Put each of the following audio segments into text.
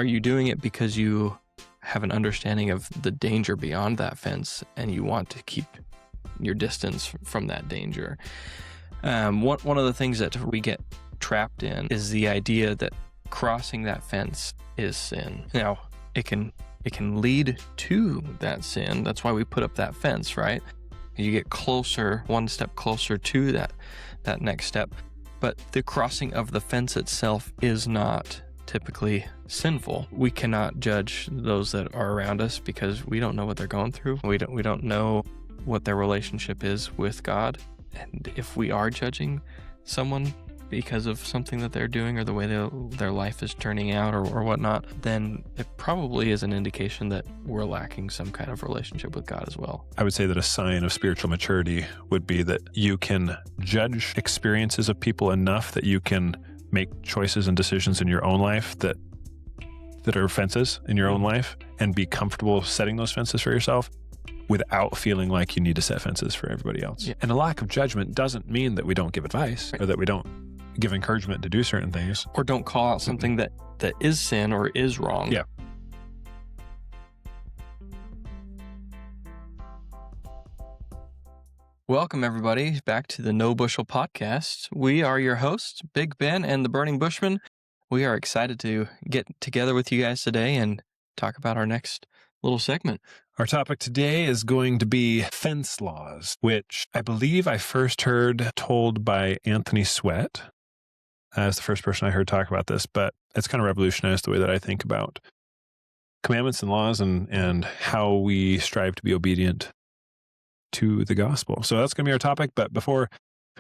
Are you doing it because you have an understanding of the danger beyond that fence and you want to keep your distance from that danger? One of the things that we get trapped in is the idea that crossing that fence is sin. Now, it can lead to that sin. That's why we put up that fence, right? You get closer, one step closer to that next step. But the crossing of the fence itself is not typically sinful. We cannot judge those that are around us because we don't know what they're going through. We don't know what their relationship is with God. And if we are judging someone because of something that they're doing or the way their life is turning out or whatnot, then it probably is an indication that we're lacking some kind of relationship with God as well. I would say that a sign of spiritual maturity would be that you can judge experiences of people enough that you can make choices and decisions in your own life that are fences in your own life and be comfortable setting those fences for yourself without feeling like you need to set fences for everybody else. Yeah. And a lack of judgment doesn't mean that we don't give advice or that we don't give encouragement to do certain things. Or don't call out something that is sin or is wrong. Yeah. Welcome, everybody, back to the No Bushel Podcast. We are your hosts, Big Ben and the Burning Bushman. We are excited to get together with you guys today and talk about our next little segment. Our topic today is going to be fence laws, which I believe I first heard told by Anthony Sweat. As the first person I heard talk about this, but it's kind of revolutionized the way that I think about commandments and laws and how we strive to be obedient to the gospel. So that's going to be our topic. But before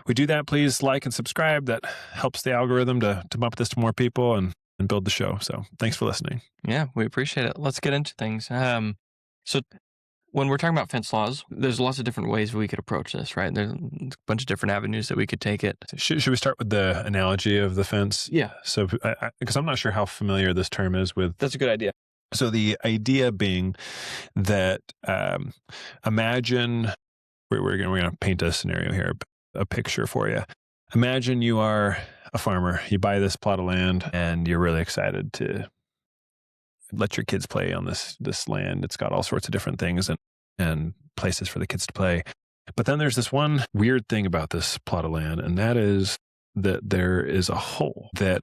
we do that, please like and subscribe. That helps the algorithm to bump this to more people and build the show. So thanks for listening. Yeah, we appreciate it. Let's get into things. So when we're talking about fence laws, there's lots of different ways we could approach this, right? There's a bunch of different avenues that we could take it. Should we start with the analogy of the fence? Yeah. So, because I'm not sure how familiar this term is with. That's a good idea. So the idea being that imagine, we're going to paint a scenario here, a picture for you. Imagine you are a farmer. You buy this plot of land and you're really excited to let your kids play on this land. It's got all sorts of different things and places for the kids to play. But then there's this one weird thing about this plot of land, and that is that there is a hole that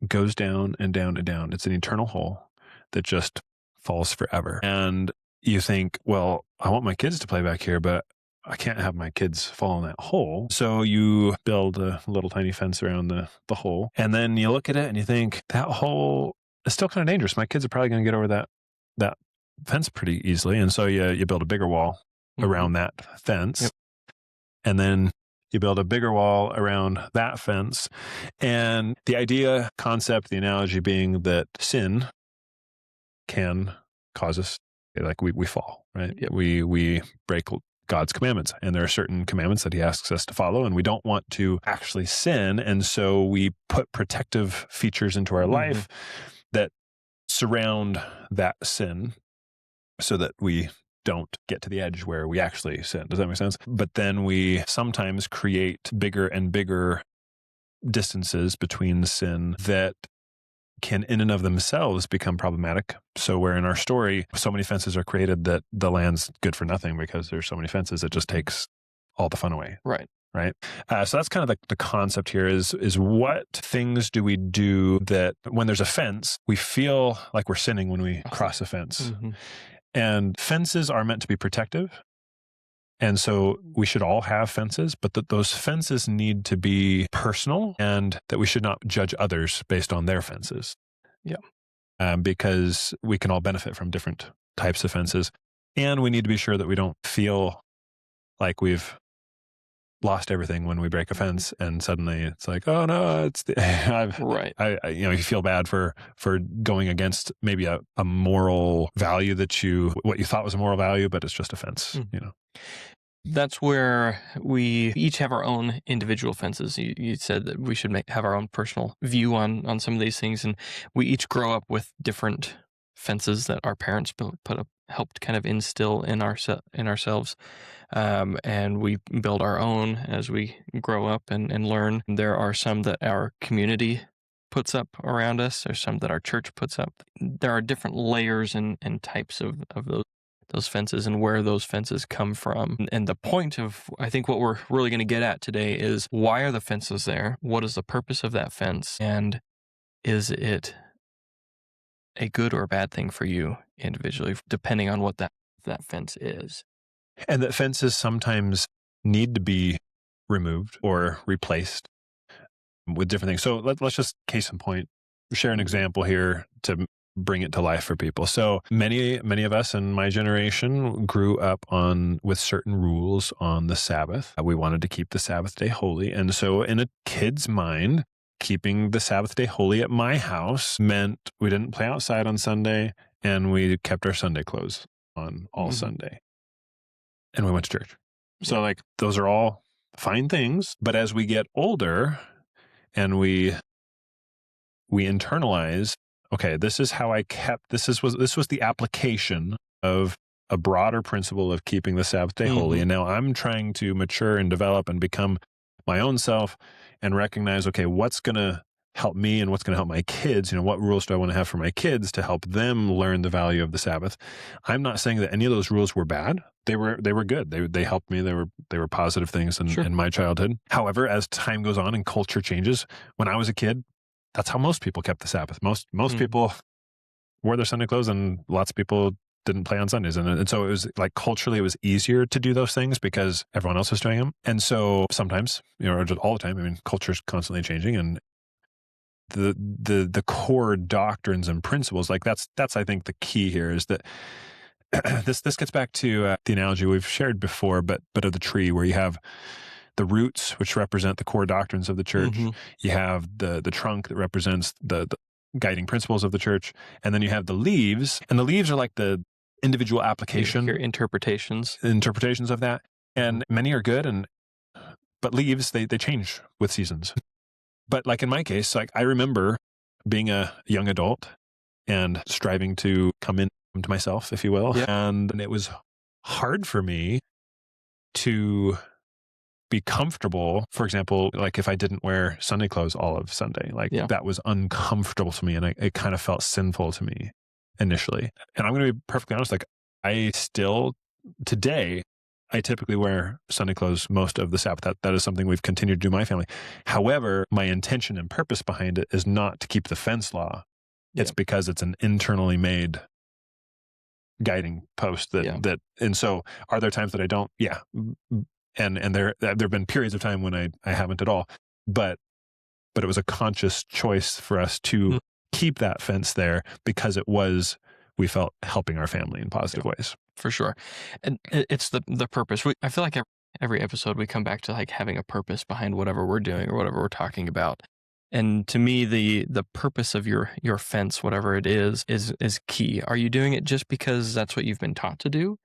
goes down and down and down. It's an eternal hole that just falls forever. And you think, well, I want my kids to play back here, but I can't have my kids fall in that hole. So you build a little tiny fence around the hole. And then you look at it and you think, that hole is still kind of dangerous. My kids are probably going to get over that fence pretty easily. And so you build a bigger wall around that fence. Yep. And then you build a bigger wall around that fence. And the idea, concept, the analogy being that sin can cause us, like we fall, right? Yep. We break God's commandments, and there are certain commandments that he asks us to follow, and we don't want to actually sin. And so we put protective features into our life that surround that sin so that we don't get to the edge where we actually sin. Does that make sense? But then we sometimes create bigger and bigger distances between the sin that can in and of themselves become problematic. So where in our story, so many fences are created that the land's good for nothing because there's so many fences, it just takes all the fun away. Right. Right. So that's kind of the concept here is what things do we do that when there's a fence, we feel like we're sinning when we cross a fence. And fences are meant to be protective. And so we should all have fences, but that those fences need to be personal and that we should not judge others based on their fences. Yeah. Because we can all benefit from different types of fences. And we need to be sure that we don't feel like we've lost everything when we break a fence and suddenly it's like, oh no, it's right. You feel bad for going against maybe a moral value what you thought was a moral value, but it's just a fence, That's where we each have our own individual fences. You said that we should have our own personal view on some of these things, and we each grow up with different fences that our parents put up, helped kind of instill in ourselves, and we build our own as we grow up and learn. There are some that our community puts up around us. There's some that our church puts up. There are different layers and types of those fences and where those fences come from. And the point of, I think, what we're really going to get at today is, why are the fences there? What is the purpose of that fence? And is it a good or a bad thing for you individually, depending on what that fence is? And that fences sometimes need to be removed or replaced with different things. So let's just, case in point, share an example here to bring it to life for people. So many of us in my generation grew up with certain rules on the Sabbath. We wanted to keep the Sabbath day holy. And so in a kid's mind, keeping the Sabbath day holy at my house meant we didn't play outside on Sunday, and we kept our Sunday clothes on all Sunday. And we went to church. So like, those are all fine things. But as we get older and we internalize, okay, this is how I kept, this was the application of a broader principle of keeping the Sabbath day holy. And now I'm trying to mature and develop and become my own self and recognize, okay, what's going to help me and what's going to help my kids? What rules do I want to have for my kids to help them learn the value of the Sabbath? I'm not saying that any of those rules were bad. They were good. They helped me. They were positive things in my childhood. However, as time goes on and culture changes, when I was a kid, that's how most people kept the Sabbath. Most people wore their Sunday clothes, and lots of people didn't play on Sundays. And so it was like, culturally, it was easier to do those things because everyone else was doing them. And so sometimes, or just all the time, culture's constantly changing, and the core doctrines and principles, like that's I think the key here is that this gets back to the analogy we've shared before, but of the tree, where you have the roots, which represent the core doctrines of the church. You have the trunk that represents the guiding principles of the church. And then you have the leaves, and the leaves are like the individual application. Your interpretations of that. And many are good, but leaves, they change with seasons. But like in my case, like I remember being a young adult and striving to come into myself, if you will. Yeah. And it was hard for me to be comfortable. For example, like if I didn't wear Sunday clothes all of Sunday, that was uncomfortable to me, and it kind of felt sinful to me initially. And I'm going to be perfectly honest, like I still today, I typically wear Sunday clothes most of the Sabbath. That is something we've continued to do in my family. However, my intention and purpose behind it is not to keep the fence law. It's because it's an internally made guiding post that, and so are there times that I don't? Yeah. And there have been periods of time when I haven't at all, but it was a conscious choice for us to keep that fence there because we felt helping our family in positive ways. For sure. And it's the purpose. I feel like every episode we come back to like having a purpose behind whatever we're doing or whatever we're talking about. And to me, the purpose of your fence, whatever it is key. Are you doing it just because that's what you've been taught to do?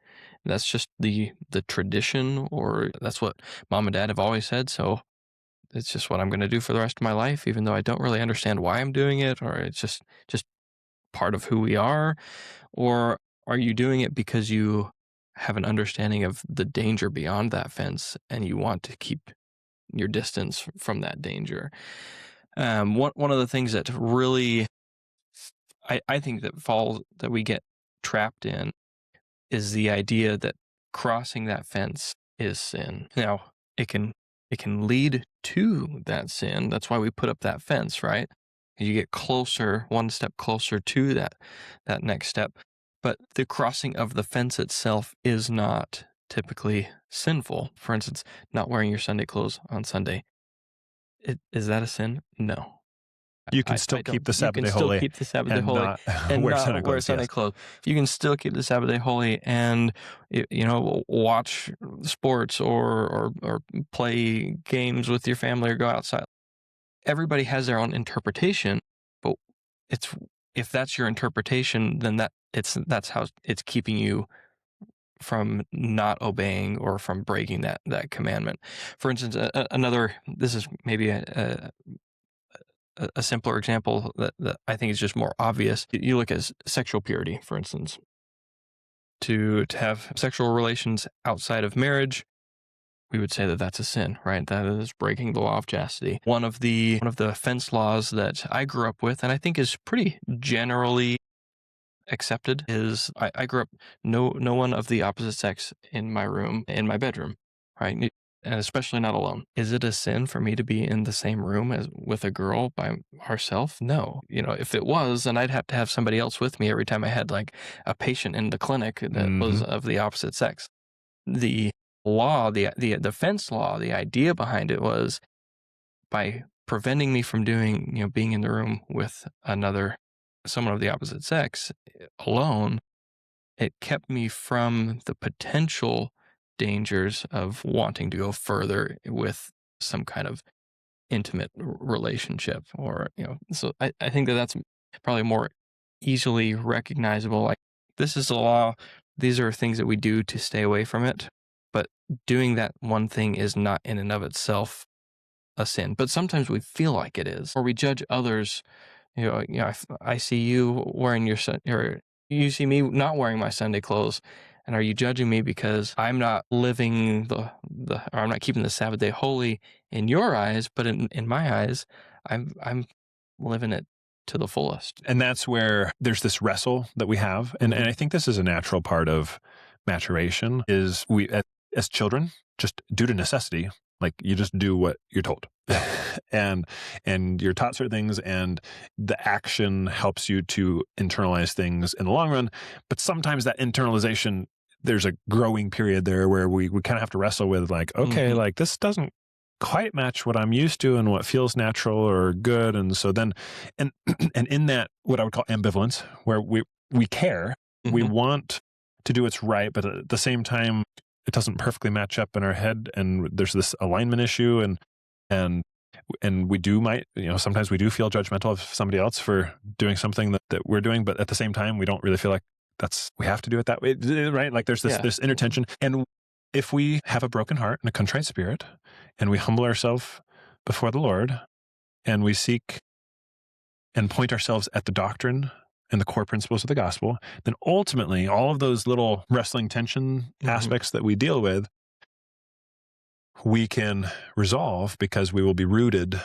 That's just the tradition, or that's what mom and dad have always said, so it's just what I'm going to do for the rest of my life, even though I don't really understand why I'm doing it, or it's just part of who we are? Or are you doing it because you have an understanding of the danger beyond that fence and you want to keep your distance from that danger? One of the things that really I think that we get trapped in is the idea that crossing that fence is sin. Now, it can lead to that sin. That's why we put up that fence, right? You get closer, one step closer to that next step. But the crossing of the fence itself is not typically sinful. For instance, not wearing your Sunday clothes on Sunday. Is that a sin? No. You can still keep the Sabbath day holy. You can still keep the Sabbath day holy and wear not wear Sunday clothes. You can still keep the Sabbath day holy and watch sports or play games with your family or go outside. Everybody has their own interpretation, but if that's your interpretation, then that's how it's keeping you from not obeying or from breaking that commandment. For instance, this is maybe a simpler example that I think is just more obvious. You look at sexual purity, for instance. To have sexual relations outside of marriage we would say that that's a sin, right? That is breaking the law of chastity. One of the offense laws that I grew up with, and I think is pretty generally accepted, is I grew up no one of the opposite sex in my room, in my bedroom, right? And especially not alone. Is it a sin for me to be in the same room as with a girl by herself? No. If it was, then I'd have to have somebody else with me every time I had like a patient in the clinic that was Mm-hmm. of the opposite sex. The law, the defense law, the idea behind it was by preventing me from being in the room with someone of the opposite sex alone, it kept me from the potential dangers of wanting to go further with some kind of intimate relationship. So I think that that's probably more easily recognizable. Like, this is a law, these are things that we do to stay away from it, but doing that one thing is not in and of itself a sin. But sometimes we feel like it is, or we judge others. I see you wearing or you see me not wearing my Sunday clothes, and are you judging me because I'm not living or I'm not keeping the Sabbath day holy in your eyes, but in my eyes, I'm living it to the fullest. And that's where there's this wrestle that we have. And I think this is a natural part of maturation is as children, just due to necessity, like you just do what you're told. Yeah. and you're taught certain things, and the action helps you to internalize things in the long run. But sometimes that internalization, there's a growing period there where we kind of have to wrestle with like, okay, like this doesn't quite match what I'm used to and what feels natural or good. And so then, and in that, what I would call ambivalence, where we care, we want to do what's right, but at the same time, it doesn't perfectly match up in our head, and there's this alignment issue, and we sometimes we do feel judgmental of somebody else for doing something that we're doing, but at the same time, we don't really feel like we have to do it that way, right? Like there's this inner tension. And if we have a broken heart and a contrite spirit, and we humble ourselves before the Lord, and we seek and point ourselves at the doctrine and the core principles of the gospel, then ultimately all of those little wrestling tension aspects that we deal with, we can resolve because we will be rooted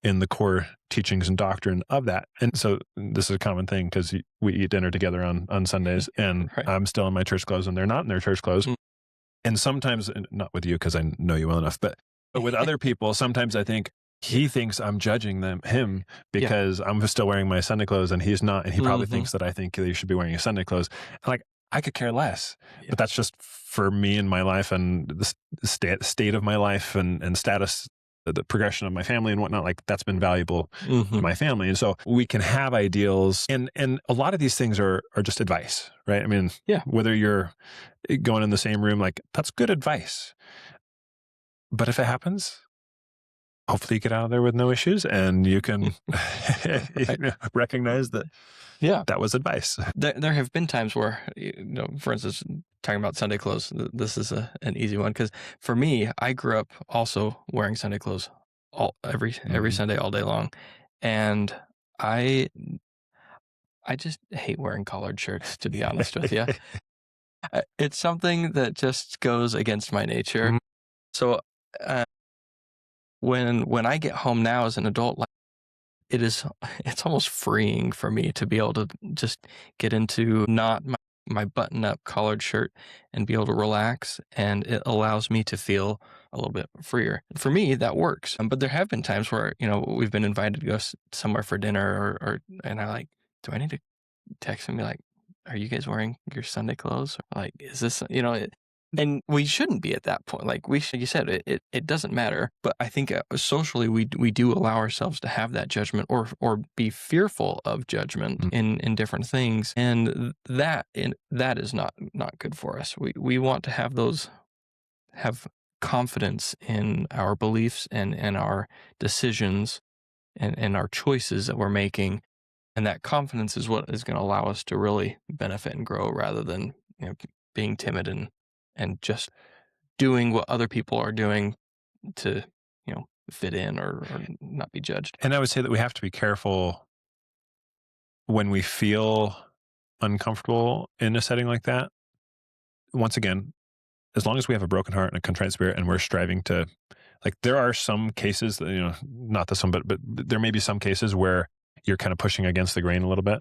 in the core teachings and doctrine of that. And so this is a common thing because we eat dinner together on Sundays, and Right. I'm still in my church clothes and they're not in their church clothes. And sometimes, not with you because I know you well enough, but with other people, sometimes I think he thinks I'm judging him because I'm still wearing my Sunday clothes and he's not. And he probably thinks that I think that you should be wearing your Sunday clothes. Like, I could care less, but that's just for me and my life and the state of my life and status, the progression of my family and whatnot. Like, that's been valuable to my family. And so we can have ideals, and a lot of these things are just advice, right? I mean, whether you're going in the same room, like, that's good advice. But if it happens, hopefully you get out of there with no issues, and you can recognize that that was advice. There have been times where, for instance, talking about Sunday clothes, this is an easy one, because for me, I grew up also wearing Sunday clothes every Sunday, all day long, and I just hate wearing collared shirts, to be honest with you. It's something that just goes against my nature. So when I get home now as an adult, like, it's almost freeing for me to be able to just get into not my button-up collared shirt and be able to relax, and it allows me to feel a little bit freer. For me, that works. But there have been times where, we've been invited to go somewhere for dinner, and I like, do I need to text him and be like, are you guys wearing your Sunday clothes? Or like, is this, and we shouldn't be at that point. Like you said, it doesn't matter. But I think socially, we do allow ourselves to have that judgment or be fearful of judgment in different things. And that is not good for us. We want to have confidence in our beliefs and our decisions and our choices that we're making. And that confidence is what is going to allow us to really benefit and grow, rather than being timid and just doing what other people are doing to fit in or not be judged. And I would say that we have to be careful when we feel uncomfortable in a setting like that. Once again, as long as we have a broken heart and a contrite spirit, and we're striving to, like, there are some cases that, not the some, but there may be some cases where you're kind of pushing against the grain a little bit,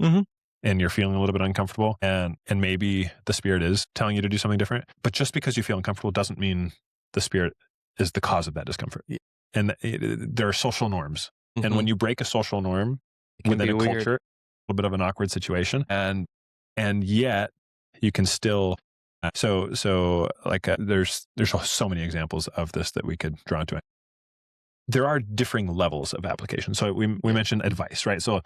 and you're feeling a little bit uncomfortable, and maybe the Spirit is telling you to do something different. But just because you feel uncomfortable doesn't mean the Spirit is the cause of that discomfort. Yeah. And there are social norms, and when you break a social norm within a culture, a little bit of an awkward situation, and yet you can still. There's so many examples of this that we could draw into it. There are differing levels of application. So we mentioned advice, right? So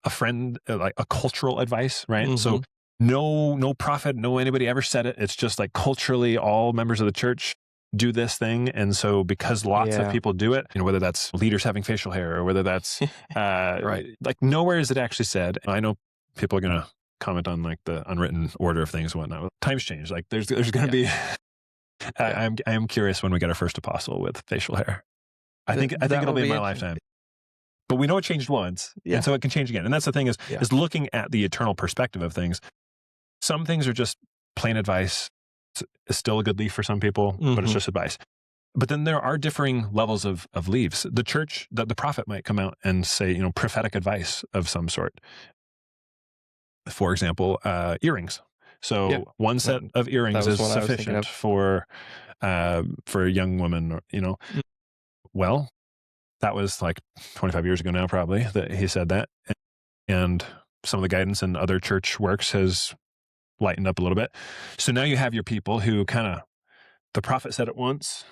a friend, like a cultural advice, right? So no prophet, no anybody ever said it. It's just like culturally, all members of the church do this thing, and so because lots of people do it, whether that's leaders having facial hair or whether that's right, like nowhere is it actually said. I know people are gonna comment on like the unwritten order of things and whatnot. Times change. Like there's going to be. I am curious when we get our first apostle with facial hair. I think it'll be in my lifetime. But we know it changed once, and so it can change again. And that's the thing is looking at the eternal perspective of things. Some things are just plain advice. It's still a good leaf for some people, but it's just advice. But then there are differing levels of leaves. The church, the prophet might come out and say, prophetic advice of some sort. For example, earrings. So one set of earrings is sufficient for a young woman, Well, that was like 25 years ago now, probably, that he said that. And some of the guidance in other church works has lightened up a little bit. So now you have your people who the prophet said it once,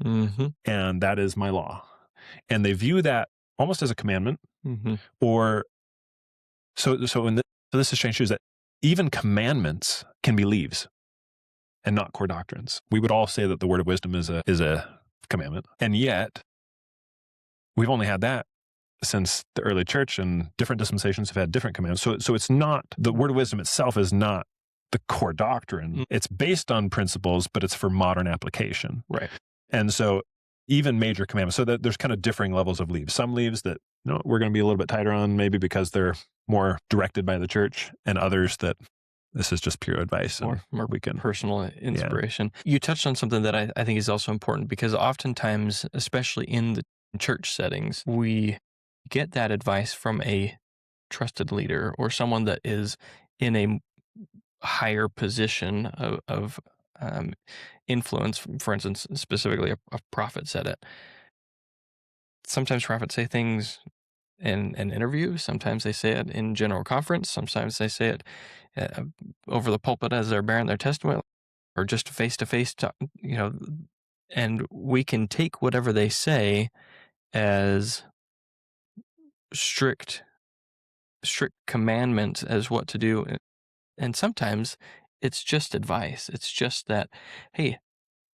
and that is my law. And they view that almost as a commandment, or so this is strange too, is that even commandments can be leaves and not core doctrines. We would all say that the word of wisdom is a commandment, and yet we've only had that since the early church, and different dispensations have had different commands. So it's not, the word of wisdom itself is not the core doctrine. It's based on principles, but it's for modern application. Right. And so even major commandments, so that there's kind of differing levels of leaves. Some leaves that we're going to be a little bit tighter on, maybe because they're more directed by the church, and others that this is just pure advice. More personal inspiration. Yeah. You touched on something that I think is also important, because oftentimes, especially in the church settings, we get that advice from a trusted leader or someone that is in a higher position of influence. For instance, specifically a prophet said it. Sometimes prophets say things in an interview. Sometimes they say it in general conference. Sometimes they say it over the pulpit as they're bearing their testimony, or just face-to-face talk, and we can take whatever they say as strict commandments as what to do. And sometimes it's just advice. It's just that, hey,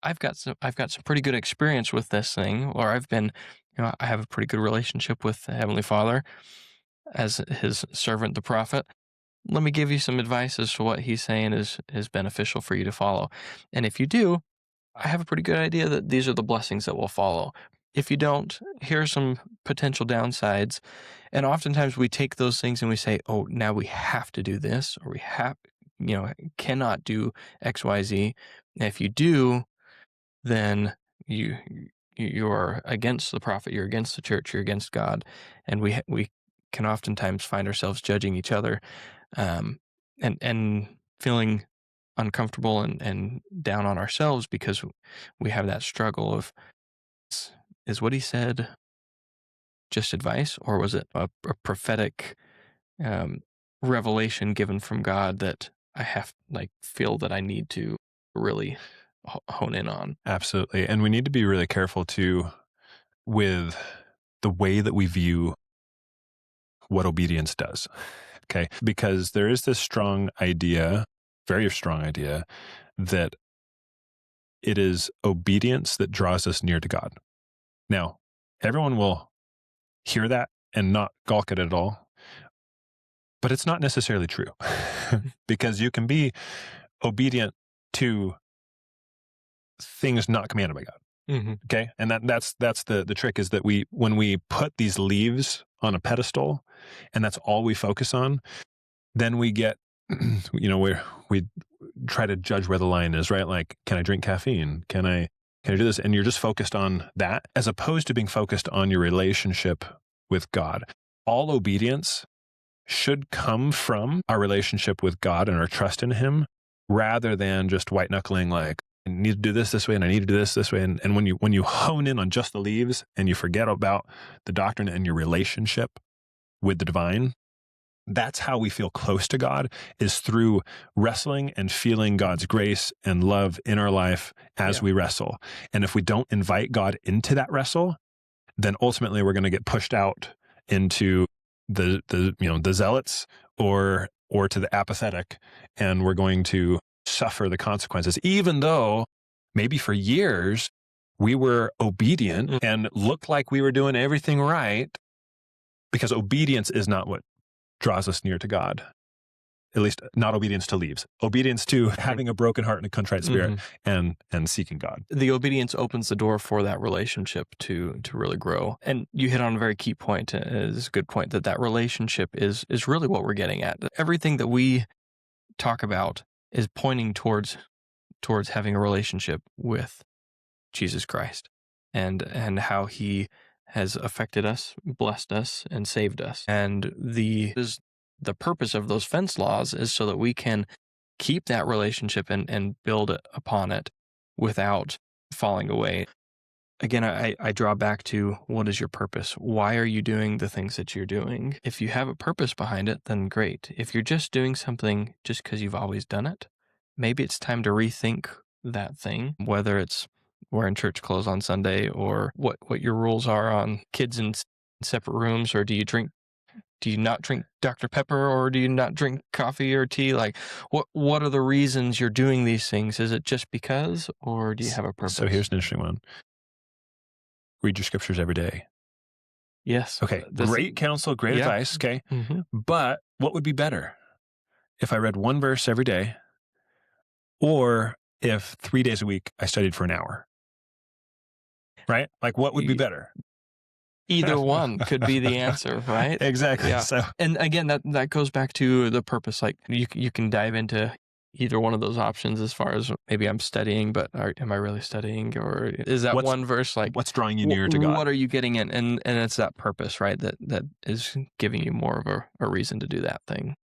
I've got some pretty good experience with this thing, or I have a pretty good relationship with the Heavenly Father as his servant, the prophet. Let me give you some advice as to what he's saying is beneficial for you to follow. And if you do, I have a pretty good idea that these are the blessings that will follow. If you don't, here are some potential downsides. And oftentimes we take those things and we say, oh, now we have to do this, or we cannot do X, Y, Z. And if you do, then you are against the prophet, you're against the church, you're against God. And we can oftentimes find ourselves judging each other, and feeling uncomfortable and down on ourselves, because we have that struggle of, is what he said just advice, or was it a prophetic revelation given from God that I feel that I need to really hone in on? Absolutely. And we need to be really careful too with the way that we view what obedience does. Okay. Because there is this strong idea, very strong idea, that it is obedience that draws us near to God. Now, everyone will hear that and not gawk at it at all, but it's not necessarily true. Because you can be obedient to things not commanded by God. Okay. And that's the trick, is that when we put these leaves on a pedestal and that's all we focus on, then we get we try to judge where the line is, right? Like, can I drink caffeine? Can I do this? And you're just focused on that as opposed to being focused on your relationship with God. All obedience should come from our relationship with God and our trust in Him, rather than just white knuckling, like, I need to do this way, and I need to do this way. And when you hone in on just the leaves and you forget about the doctrine and your relationship with the divine, that's how we feel close to God, is through wrestling and feeling God's grace and love in our life as we wrestle. And if we don't invite God into that wrestle, then ultimately we're going to get pushed out into the zealots or to the apathetic, and we're going to suffer the consequences, even though maybe for years we were obedient and looked like we were doing everything right, because obedience is not what draws us near to God. At least not obedience to leaves. Obedience to having a broken heart and a contrite spirit and seeking God. The obedience opens the door for that relationship to really grow. And you hit on a very key point. It's a good point that relationship is really what we're getting at. Everything that we talk about is pointing towards having a relationship with Jesus Christ and how He has affected us, blessed us, and saved us. And the purpose of those fence laws is so that we can keep that relationship and build upon it without falling away. Again, I draw back to, what is your purpose? Why are you doing the things that you're doing? If you have a purpose behind it, then great. If you're just doing something just because you've always done it, maybe it's time to rethink that thing, whether it's wearing church clothes on Sunday, or what your rules are on kids in separate rooms, or do you not drink Dr. Pepper, or do you not drink coffee or tea? Like, what are the reasons you're doing these things? Is it just because, or do you have a purpose? So here's an interesting one. Read your scriptures every day. Yes. Okay. Great counsel, great advice. Okay. But what would be better if I read one verse every day, or if 3 days a week I studied for an hour? Right? Like, what would be better? Either one could be the answer, right? Exactly. Yeah. So, and again, that goes back to the purpose. Like, you can dive into either one of those options, as far as, maybe I'm studying, but am I really studying? Or is that one verse, like, what's drawing you near to God? What are you getting in? And it's that purpose, right? That is giving you more of a reason to do that thing.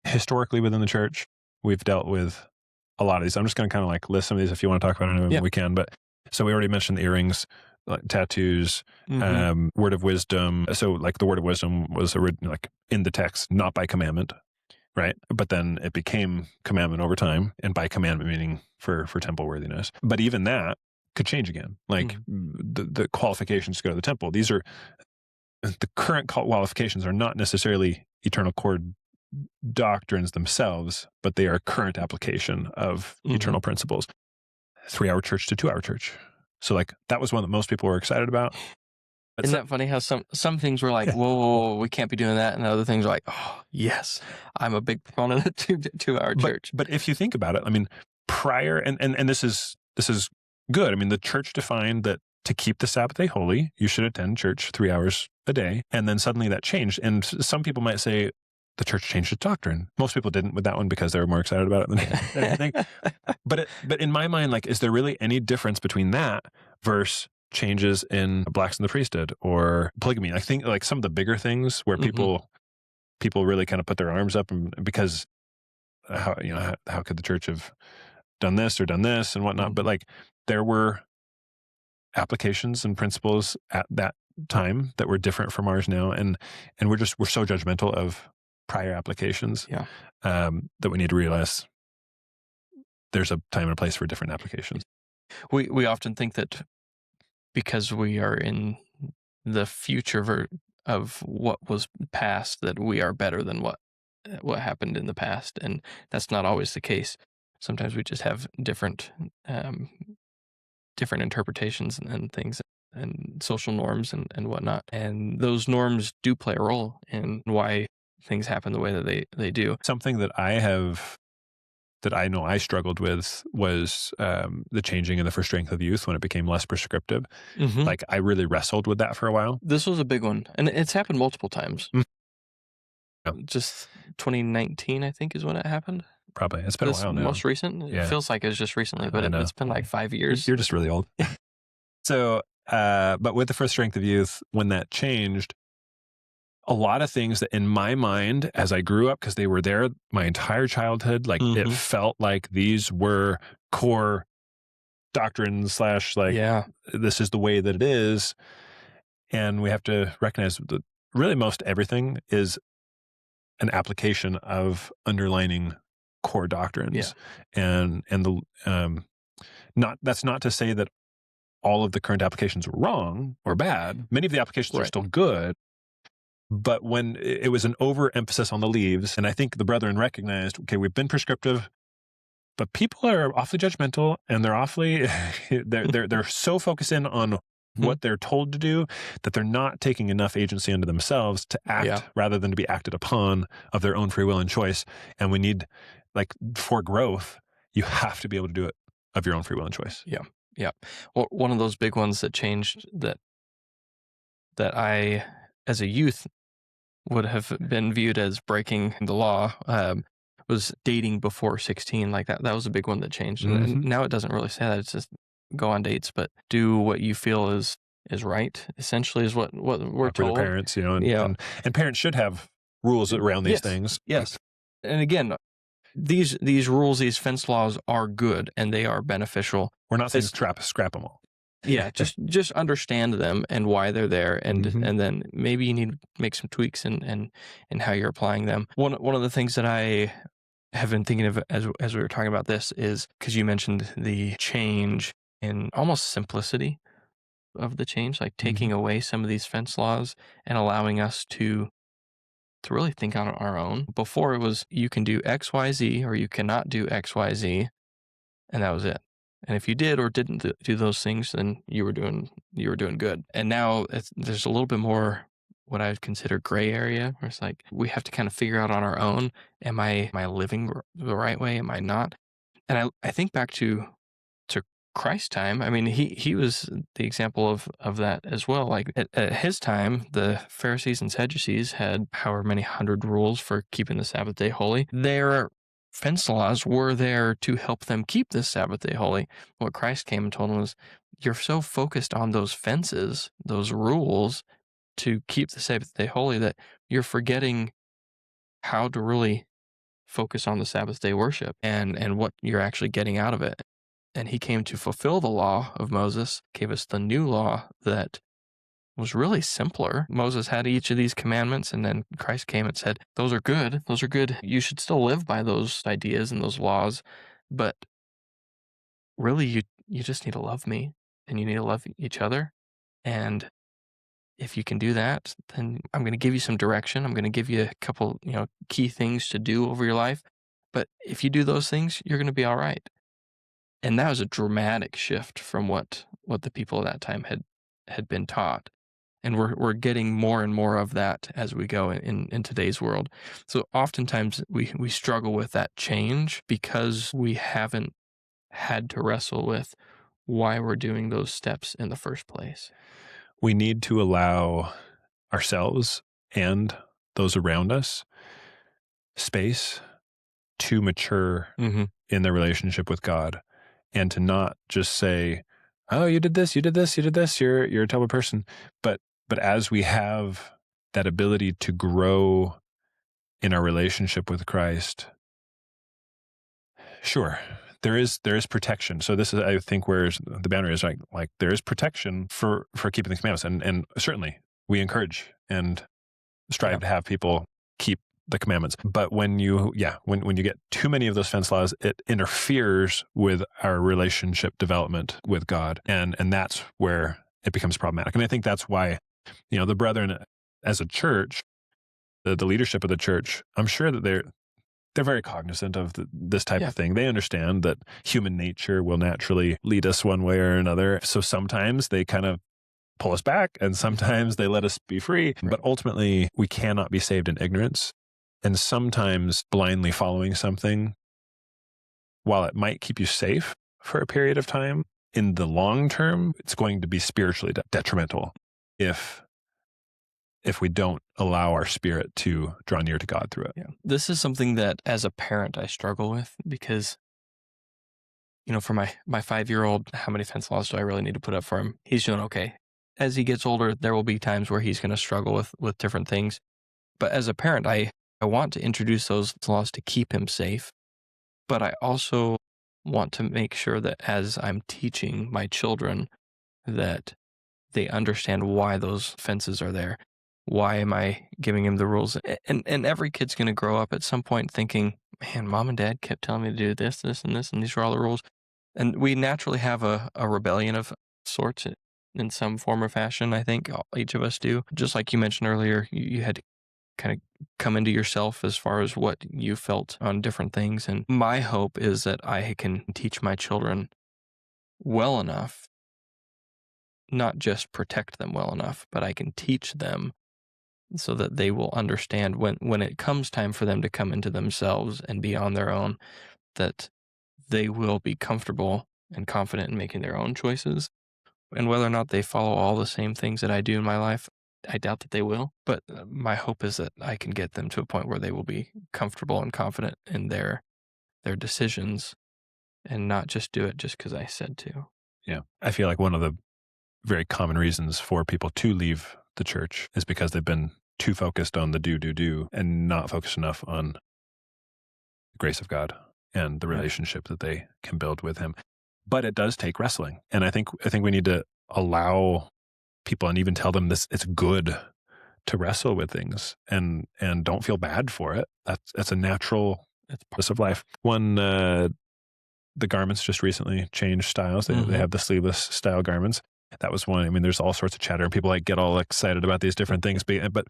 Historically within the church, we've dealt with a lot of these. I'm just going to kind of like list some of these. If you want to talk about them, we can. But so we already mentioned the earrings, like tattoos, word of wisdom. So like the word of wisdom was like in the text, not by commandment, right? But then it became commandment over time, and by commandment meaning for temple worthiness. But even that could change again. Like the qualifications to go to the temple. These are the current qualifications are not necessarily eternal cord doctrines themselves, but they are a current application of eternal principles. 3-hour church to 2-hour church. So like that was one that most people were excited about. Isn't that funny how some things were like, whoa, we can't be doing that, and other things are like, oh yes, I'm a big proponent of 2-hour church. But if you think about it, I mean, prior and this is good. I mean, the church defined that to keep the Sabbath day holy, you should attend church 3 hours a day, and then suddenly that changed. And some people might say the church changed its doctrine. Most people didn't with that one because they were more excited about it than anything. But in my mind, like, is there really any difference between that versus changes in blacks in the priesthood or polygamy? I think like some of the bigger things where people really kind of put their arms up, and because how could the church have done this or done this and whatnot? But like there were applications and principles at that time that were different from ours now, and we're so judgmental of prior applications that we need to realize there's a time and a place for different applications. We often think that because we are in the future of what was past, that we are better than what happened in the past, and that's not always the case. Sometimes we just have different interpretations and things, and social norms and whatnot, and those norms do play a role in why things happen the way that they do. Something that I know I struggled with was the changing in the For Strength of Youth when it became less prescriptive. Like I really wrestled with that for a while. This was a big one, and it's happened multiple times. Yeah. just 2019, I think, is when it happened. Probably. It's been a This while now. most recent. It Yeah. feels like it was just recently, but I know. it's been like 5 years. You're just really old. So, but with the first strength of youth, when that changed, a lot of things that in my mind, as I grew up, because they were there my entire childhood, like it Mhm. felt like these were core doctrines slash like Yeah. this is the way that it is. And we have to recognize that really most everything is an application of underlining core doctrines. And the not that's not to say that all of the current applications were wrong or bad. Many of the applications are Right. still good. But when it was an overemphasis on the leaves, and I think the brethren recognized, okay, we've been prescriptive, but people are awfully judgmental, and they're awfully they're so focused in on what they're told to do that they're not taking enough agency unto themselves to act rather than to be acted upon of their own free will and choice. And we need, like, for growth, you have to be able to do it of your own free will and choice. Yeah. Yeah. Well, one of those big ones that changed that I, as a youth, would have been viewed as breaking the law was dating before 16. Like that was a big one that changed. And now it doesn't really say that. It's just go on dates, but do what you feel is right. Essentially, is what we're For the told. parents, Yeah. and parents should have rules around these Yes. things. Yes. And again, these rules, these fence laws are good and they are beneficial. We're not saying It's- scrap them all. Yeah, just understand them and why they're there, and then maybe you need to make some tweaks in how you're applying them. One of the things that I have been thinking of as we were talking about this is because you mentioned the change in almost simplicity of the change, like taking away some of these fence laws and allowing us to really think on our own. Before it was you can do X, Y, Z, or you cannot do X, Y, Z, and that was it. And if you did or didn't do those things, then you were doing good. And now there's a little bit more what I would consider gray area, where it's like we have to kind of figure out on our own: am I living the right way? Am I not? And I think back to Christ's time. I mean, he was the example of that as well. Like at his time, the Pharisees and Sadducees had however many hundred rules for keeping the Sabbath day holy. Their fence laws were there to help them keep the Sabbath day holy. What Christ came and told them was, you're so focused on those fences, those rules to keep the Sabbath day holy, that you're forgetting how to really focus on the Sabbath day worship and what you're actually getting out of it. And he came to fulfill the law of Moses, gave us the new law that was really simpler. Moses had each of these commandments, and then Christ came and said, those are good. Those are good. You should still live by those ideas and those laws. But really, you just need to love me, and you need to love each other. And if you can do that, then I'm going to give you some direction. I'm going to give you a couple, key things to do over your life. But if you do those things, you're going to be all right. And that was a dramatic shift from what the people at that time had been taught. And we're getting more and more of that as we go in today's world. So oftentimes we struggle with that change because we haven't had to wrestle with why we're doing those steps in the first place. We need to allow ourselves and those around us space to mature in their relationship with God, and to not just say, oh, you did this, you're a terrible person. But as we have that ability to grow in our relationship with Christ, sure, there is protection. So this is, I think, where the boundary is, like there is protection for keeping the commandments, and certainly we encourage and strive to have people keep the commandments. But when you get too many of those fence laws, it interferes with our relationship development with God, and that's where it becomes problematic. And I think that's why, the brethren as a church, the leadership of the church, I'm sure that they're very cognizant of this type of thing. They understand that human nature will naturally lead us one way or another. So sometimes they kind of pull us back, and sometimes they let us be free. But ultimately, we cannot be saved in ignorance. And sometimes blindly following something, while it might keep you safe for a period of time, in the long term, it's going to be spiritually detrimental if if we don't allow our spirit to draw near to God through it. Yeah. This is something that as a parent I struggle with because, for my 5-year-old, how many fence laws do I really need to put up for him? He's doing okay. As he gets older, there will be times where he's going to struggle with different things. But as a parent, I want to introduce those laws to keep him safe. But I also want to make sure that as I'm teaching my children that they understand why those fences are there. Why am I giving him the rules? And every kid's going to grow up at some point thinking, man, mom and dad kept telling me to do this, this, and this, and these are all the rules. And we naturally have a rebellion of sorts in some form or fashion, I think each of us do. Just like you mentioned earlier, you had to kind of come into yourself as far as what you felt on different things. And my hope is that I can teach my children well enough, not just protect them well enough, but I can teach them so that they will understand when it comes time for them to come into themselves and be on their own, that they will be comfortable and confident in making their own choices. And whether or not they follow all the same things that I do in my life, I doubt that they will. But my hope is that I can get them to a point where they will be comfortable and confident in their decisions and not just do it just because I said to. Yeah. I feel like one of the very common reasons for people to leave the church is because they've been too focused on the do and not focused enough on the grace of God and the relationship that they can build with him. But it does take wrestling. And I think we need to allow people and even tell them this, it's good to wrestle with things and don't feel bad for it. That's a natural part of life. The garments just recently changed styles. They have the sleeveless style garments. That was one. I mean, there's all sorts of chatter and people get all excited about these different things. But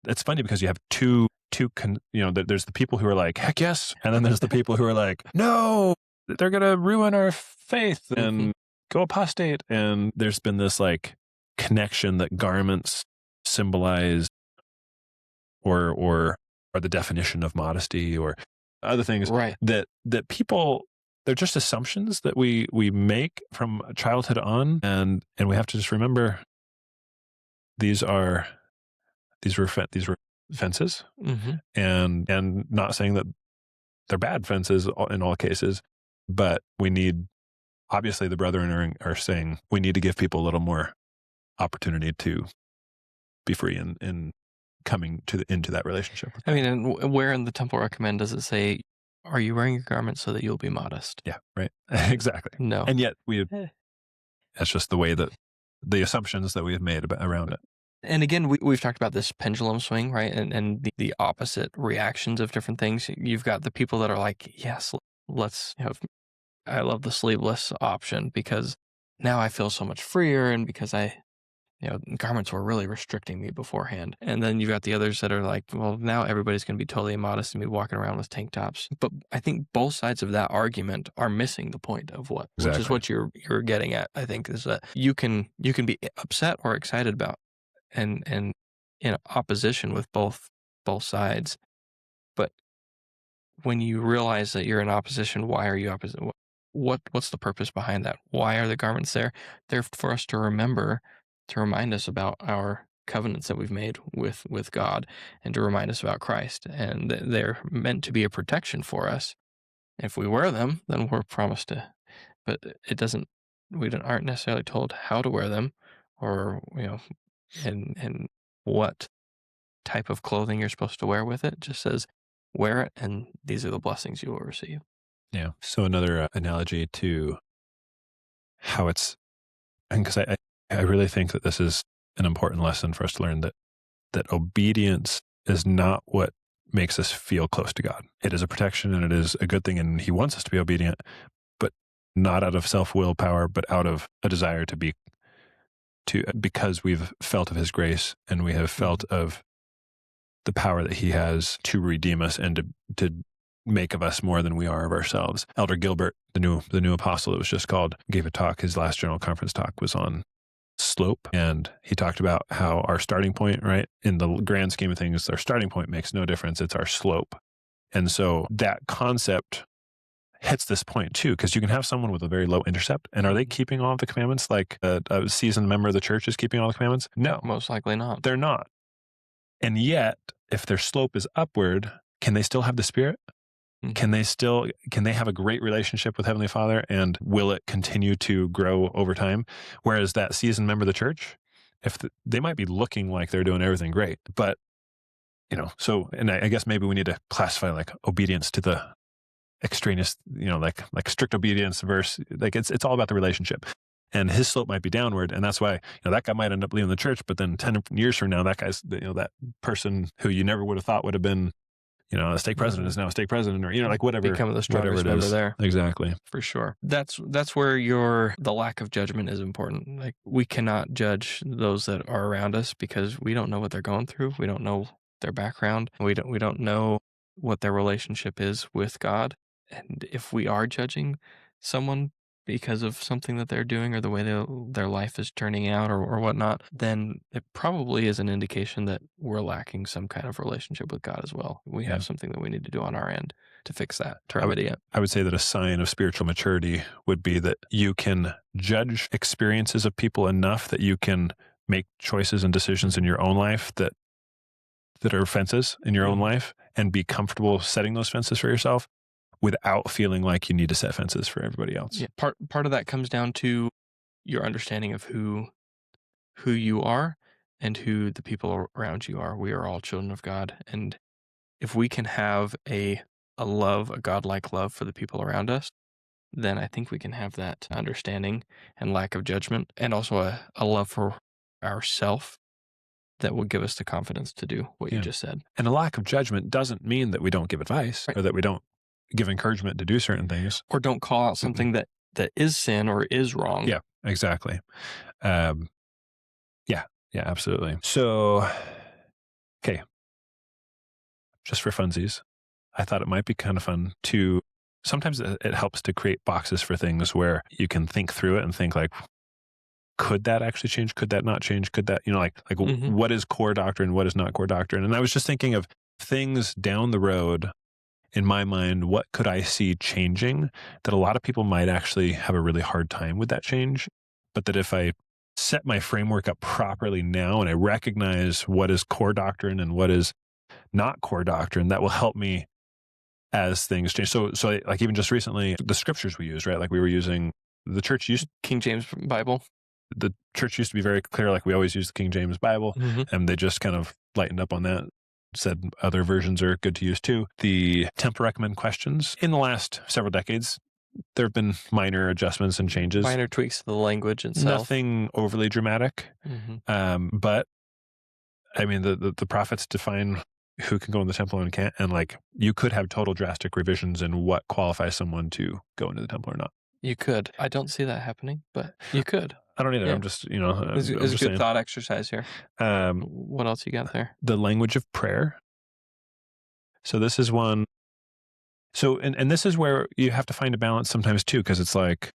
it's funny because you have there's the people who are like, heck yes. And then there's the people who are like, no, they're going to ruin our faith and go apostate. And there's been this connection that garments symbolize or the definition of modesty or other things that people, they're just assumptions that we make from childhood on. And we have to just remember these were fences and not saying that they're bad fences in all cases, but we need, obviously the brethren are saying we need to give people a little more opportunity to be free in coming into that relationship. I mean, and where in the temple recommend does it say, are you wearing your garment so that you'll be modest? Yeah, right. Exactly. No. And yet that's just the way that the assumptions that we have made around it. And again, we've talked about this pendulum swing, right? And the opposite reactions of different things. You've got the people that are like, yes, let's I love the sleeveless option because now I feel so much freer and because garments were really restricting me beforehand. And then you've got the others that are like, well, now everybody's going to be totally immodest and be walking around with tank tops. But I think both sides of that argument are missing the point of which is what you're getting at, I think, is that you can be upset or excited about and in opposition with both sides. But when you realize that you're in opposition, why are you opposite? What's the purpose behind that? Why are the garments there? They're for us to remember, to remind us about our covenants that we've made with God and to remind us about Christ. And they're meant to be a protection for us. If we wear them, then we're promised to, but we aren't necessarily told how to wear them or, and what type of clothing you're supposed to wear with it. It just says, wear it and these are the blessings you will receive. Yeah. So another analogy to how it's, and because I really think that this is an important lesson for us to learn that obedience is not what makes us feel close to God. It is a protection and it is a good thing. And he wants us to be obedient, but not out of self-will power, but out of a desire because we've felt of his grace and we have felt of the power that he has to redeem us and to make of us more than we are of ourselves. Elder Gilbert, the new apostle, it was just called, gave a talk. His last general conference talk was on slope. And he talked about how our starting point, right? In the grand scheme of things, our starting point makes no difference. It's our slope. And so that concept hits this point too, because you can have someone with a very low intercept. And are they keeping all of the commandments? Like a seasoned member of the church is keeping all the commandments? No, most likely not. They're not. And yet, if their slope is upward, can they still have the Spirit? Can they have a great relationship with Heavenly Father, and will it continue to grow over time? Whereas that seasoned member of the church, they might be looking like they're doing everything great, but and I guess maybe we need to classify like obedience to the extraneous, like strict obedience versus like it's all about the relationship. And his slope might be downward, and that's why that guy might end up leaving the church. But then 10 years from now, that guy's that person who you never would have thought would have been a stake president is now a stake president, or like whatever, become the strongest whatever it is. member there. Exactly, for sure. That's where the lack of judgment is important. Like, we cannot judge those that are around us because we don't know what they're going through. We don't know their background. We don't know what their relationship is with God. And if we are judging someone because of something that they're doing or the way their life is turning out or whatnot, then it probably is an indication that we're lacking some kind of relationship with God as well. We have something that we need to do on our end to fix that, to remedy it. I would say that a sign of spiritual maturity would be that you can judge experiences of people enough that you can make choices and decisions in your own life that are fences in your own life, and be comfortable setting those fences for yourself without feeling like you need to set fences for everybody else. Yeah, part of that comes down to your understanding of who you are and who the people around you are. We are all children of God, and if we can have a godlike love for the people around us, then I think we can have that understanding and lack of judgment, and also a love for ourself that will give us the confidence to do what you just said. And a lack of judgment doesn't mean that we don't give advice, or that we don't give encouragement to do certain things, or don't call out something that is sin or is wrong. Yeah, exactly. Yeah, absolutely. So, okay, just for funsies, I thought it might be kind of fun to, sometimes it helps to create boxes for things where you can think through it and think like, could that actually change? Could that not change? Could that, what is core doctrine? What is not core doctrine? And I was just thinking of things down the road in my mind. What could I see changing that a lot of people might actually have a really hard time with that change? But that if I set my framework up properly now and I recognize what is core doctrine and what is not core doctrine, that will help me as things change. So like even just recently, the scriptures we use, right? Like we were using, the church used King James Bible. The church used to be very clear, like we always use the King James Bible, and they just kind of lightened up on that, said other versions are good to use too. The temple recommend questions in the last several decades, there have been minor adjustments and changes. Minor tweaks to the language itself. Nothing overly dramatic. But I mean, the prophets define who can go in the temple and can't. And like, you could have total drastic revisions in what qualifies someone to go into the temple or not. You could. I don't see that happening, but you could. I don't either. Yeah. I'm just, it's a good thought exercise here. What else you got there? The language of prayer. So this is one. So, and this is where you have to find a balance sometimes too, because it's like,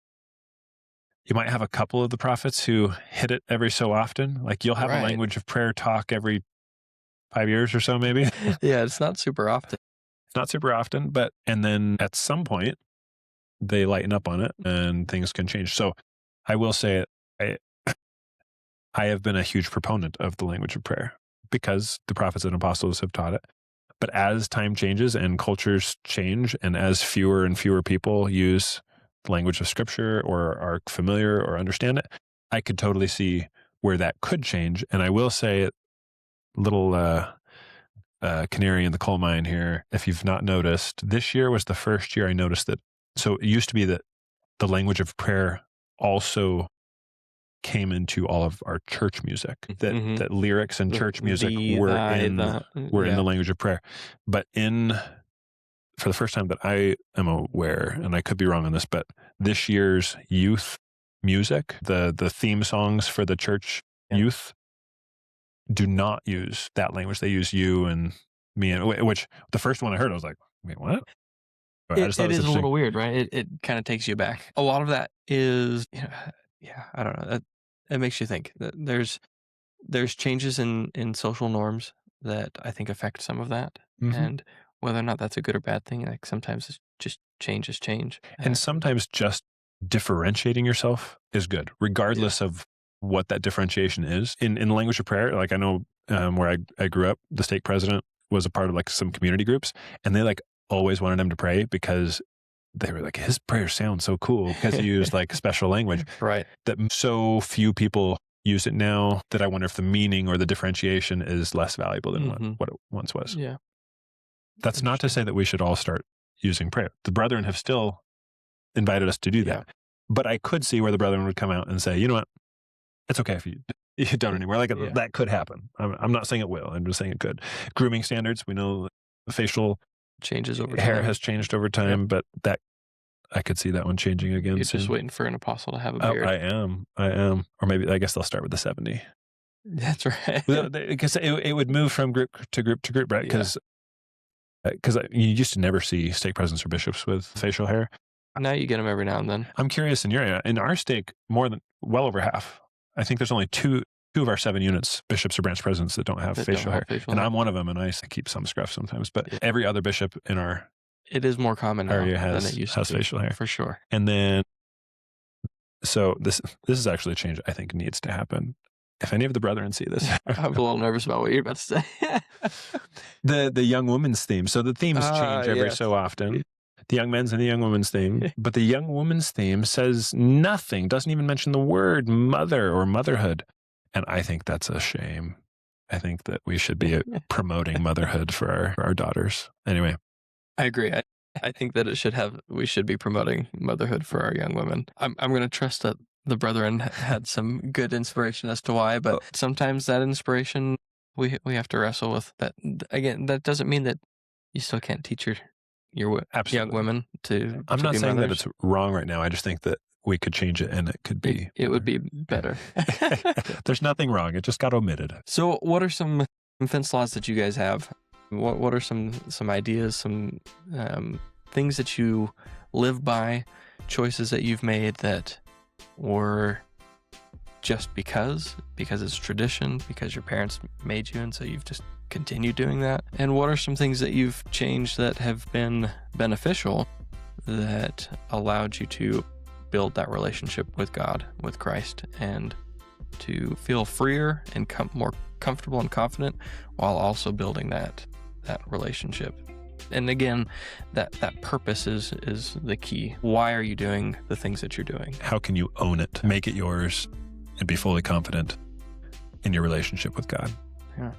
you might have a couple of the prophets who hit it every so often. Like you'll have a language of prayer talk every 5 years or so, maybe. Yeah, it's not super often. It's not super often, and then at some point they lighten up on it and things can change. So I will say I have been a huge proponent of the language of prayer because the prophets and apostles have taught it. But as time changes and cultures change, and as fewer and fewer people use the language of scripture or are familiar or understand it, I could totally see where that could change. And I will say, little canary in the coal mine here, if you've not noticed, this year was the first year I noticed that. So it used to be that the language of prayer also came into all of our church music, that lyrics and church music were in the language of prayer. But for the first time that I am aware, and I could be wrong on this, but this year's youth music, the theme songs for the church youth do not use that language. They use you and me, which the first one I heard, I was like, wait, what? It is a little weird, right? It kind of takes you back. A lot of that is, I don't know. It makes you think that there's changes in social norms that I think affect some of that, and whether or not that's a good or bad thing. Like sometimes it's just change is change, and sometimes just differentiating yourself is good, regardless of what that differentiation is. In the language of prayer, like I know where I grew up, the stake president was a part of like some community groups, and they like always wanted him to pray because they were like, his prayers sound so cool because he used like special language. Right. That so few people use it now that I wonder if the meaning or the differentiation is less valuable than what it once was. Yeah. That's not to say that we should all start using prayer. The brethren have still invited us to do that. But I could see where the brethren would come out and say, you know what, it's okay if you don't anymore. Like that could happen. I'm not saying it will. I'm just saying it could. Grooming standards, we know facial changes over time. Hair has changed over time, but that I could see that one changing again. You're soon. just waiting for an apostle to have a beard. I am. Or maybe I guess they'll start with the 70. That's right. Because it would move from group to group to group, right? Because you used to never see stake presidents or bishops with facial hair. Now you get them every now and then. I'm curious in your area. In our stake, well over half. I think there's only two of our 7 units, bishops or branch presidents, that don't have facial hair. And I'm one of them, and I keep some scruff sometimes. But every other bishop in our it is more common now area than it used to be. Has facial hair. For sure. And then, so this is actually a change I think needs to happen. If any of the brethren see this. I'm a little nervous about what you're about to say. The young woman's theme. So the themes change every so often. The young men's and the young woman's theme. But the young woman's theme says nothing, doesn't even mention the word mother or motherhood. And I think that's a shame. I think that we should be promoting motherhood for our daughters. Anyway. I agree. I think that we should be promoting motherhood for our young women. I'm going to trust that the brethren had some good inspiration as to why, but sometimes that inspiration, we have to wrestle with that. Again, that doesn't mean that you still can't teach your young women to I'm not be saying mothers. that it's wrong right now. I just think that we could change it and it could be. It would be better. There's nothing wrong. It just got omitted. So what are some fence laws that you guys have? What are some ideas, some things that you live by, choices that you've made that were just because it's tradition, because your parents made you, and so you've just continued doing that? And what are some things that you've changed that have been beneficial that allowed you to build that relationship with God, with Christ, and to feel freer and more comfortable and confident while also building that relationship? And again, that purpose is the key. Why are you doing the things that you're doing? How can you own it, make it yours, and be fully confident in your relationship with God? Yeah.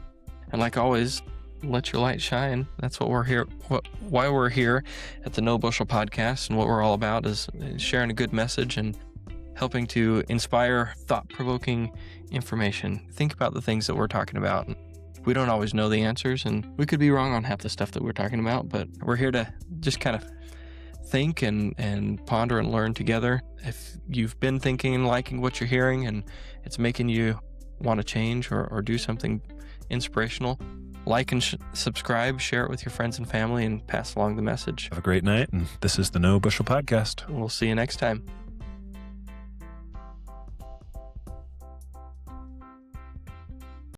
And like always, let your light shine. That's what we're here. Why we're here at the No Bushel podcast, and what we're all about is sharing a good message and helping to inspire thought-provoking information. Think about the things that we're talking about. We don't always know the answers, and we could be wrong on half the stuff that we're talking about, but we're here to just kind of think and ponder and learn together. If you've been thinking and liking what you're hearing and it's making you want to change or do something inspirational, like and subscribe, share it with your friends and family, and pass along the message. Have a great night, and this is the No Bushel Podcast. We'll see you next time.